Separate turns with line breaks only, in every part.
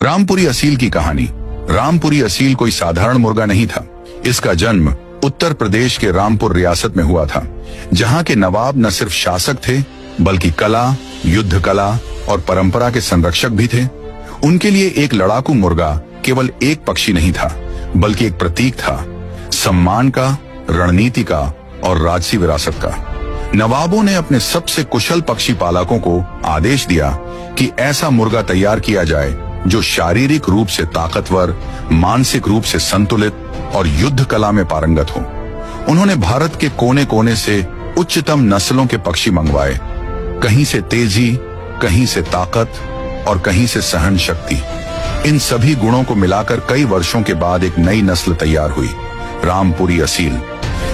रामपुरी असील की कहानी। रामपुरी असील कोई साधारण मुर्गा नहीं था। इसका जन्म उत्तर प्रदेश के रामपुर रियासत में हुआ था, जहां के नवाब न सिर्फ शासक थे बल्कि कला, युद्ध कला और परंपरा के संरक्षक भी थे। उनके लिए एक लड़ाकू मुर्गा केवल एक पक्षी नहीं था, बल्कि एक प्रतीक था, सम्मान का, रणनीति का और राजसी विरासत का। नवाबों ने अपने सबसे कुशल पक्षी पालकों को आदेश दिया कि ऐसा मुर्गा तैयार किया जाए जो शारीरिक रूप से ताकतवर, मानसिक रूप से संतुलित और युद्ध कला में पारंगत हो। उन्होंने भारत के कोने कोने से उच्चतम नस्लों के पक्षी मंगवाए, कहीं से तेजी, कहीं से ताकत और कहीं से सहन शक्ति। इन सभी गुणों को मिलाकर कई वर्षों के बाद एक नई नस्ल तैयार हुई, रामपुरी असील।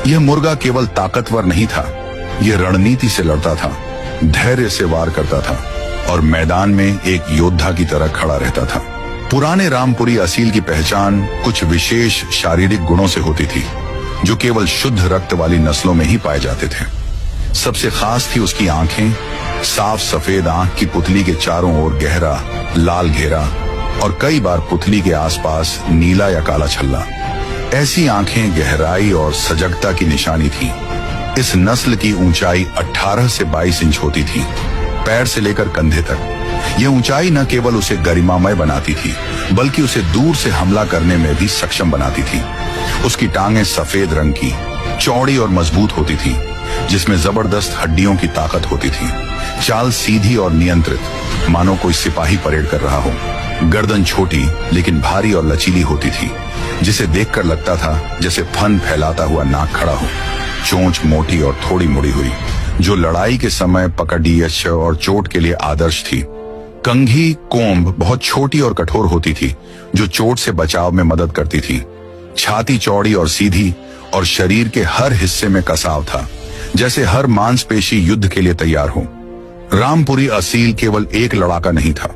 यह मुर्गा केवल ताकतवर नहीं था, यह रणनीति से लड़ता था, धैर्य से वार करता था और मैदान में एक योद्धा की तरह खड़ा रहता था। पुराने रामपुरी असील की पहचान कुछ विशेष शारीरिक गुणों से होती थी, जो केवल शुद्ध रक्त वाली नस्लों में ही पाए जाते थे। सबसे खास थी उसकी आंखें। साफ सफेद आंख की पुतली के चारों ओर गहरा लाल घेरा और कई बार पुतली के आसपास नीला या काला छल्ला। ऐसी आंखें गहराई और सजगता की निशानी थी। इस नस्ल की ऊंचाई 18 से 22 इंच होती थी, पैर से लेकर कंधे तक। यह ऊंचाई न केवल उसे गरिमामय बनाती थी, बल्कि उसे दूर से हमला करने में भी सक्षम बनाती थी। उसकी टांगें सफेद रंग की, चौड़ी और मजबूत होती थी, जिसमें जबरदस्त हड्डियों की ताकत होती थी। चाल सीधी और नियंत्रित, मानो कोई सिपाही परेड कर रहा हो। गर्दन छोटी लेकिन भारी और लचीली होती थी, जिसे देखकर लगता था जैसे फन फैलाता हुआ नाक खड़ा हो। चोंच मोटी और थोड़ी मुड़ी हुई, जो लड़ाई के समय पकड़ियश और चोट के लिए आदर्श थी। कंघी कोम्ब बहुत छोटी और कठोर होती थी, जो चोट से बचाव में मदद करती थी। छाती चौड़ी और सीधी और शरीर के हर हिस्से में कसाव था, जैसे हर मांसपेशी युद्ध के लिए तैयार हो। रामपुरी असील केवल एक लड़ाका नहीं था,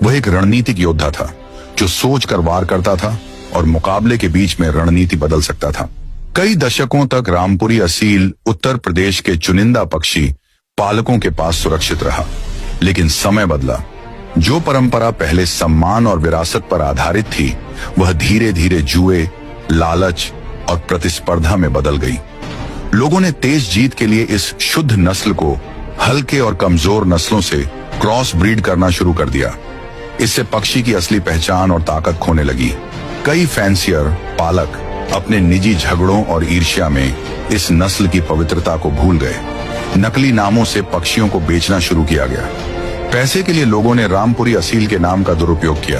वह एक रणनीतिक योद्धा था, जो सोचकर वार करता था और मुकाबले के बीच में रणनीति बदल सकता था। कई दशकों तक रामपुरी असील उत्तर प्रदेश के चुनिंदा पक्षी पालकों के पास सुरक्षित रहा, लेकिन समय बदला। जो परंपरा पहले सम्मान और विरासत पर आधारित थी, वह धीरे धीरे जुए, लालच और प्रतिस्पर्धा में बदल गई। लोगों ने तेज जीत के लिए इस शुद्ध नस्ल को हल्के और कमजोर नस्लों से क्रॉस ब्रीड करना शुरू कर दिया। इससे पक्षी की असली पहचान और ताकत खोने लगी। कई फैंसियर पालक अपने निजी झगड़ों और ईर्ष्या में इस नस्ल की पवित्रता को भूल गए। नकली नामों से पक्षियों को बेचना शुरू किया गया। पैसे के लिए लोगों ने रामपुरी असील के नाम का दुरुपयोग किया।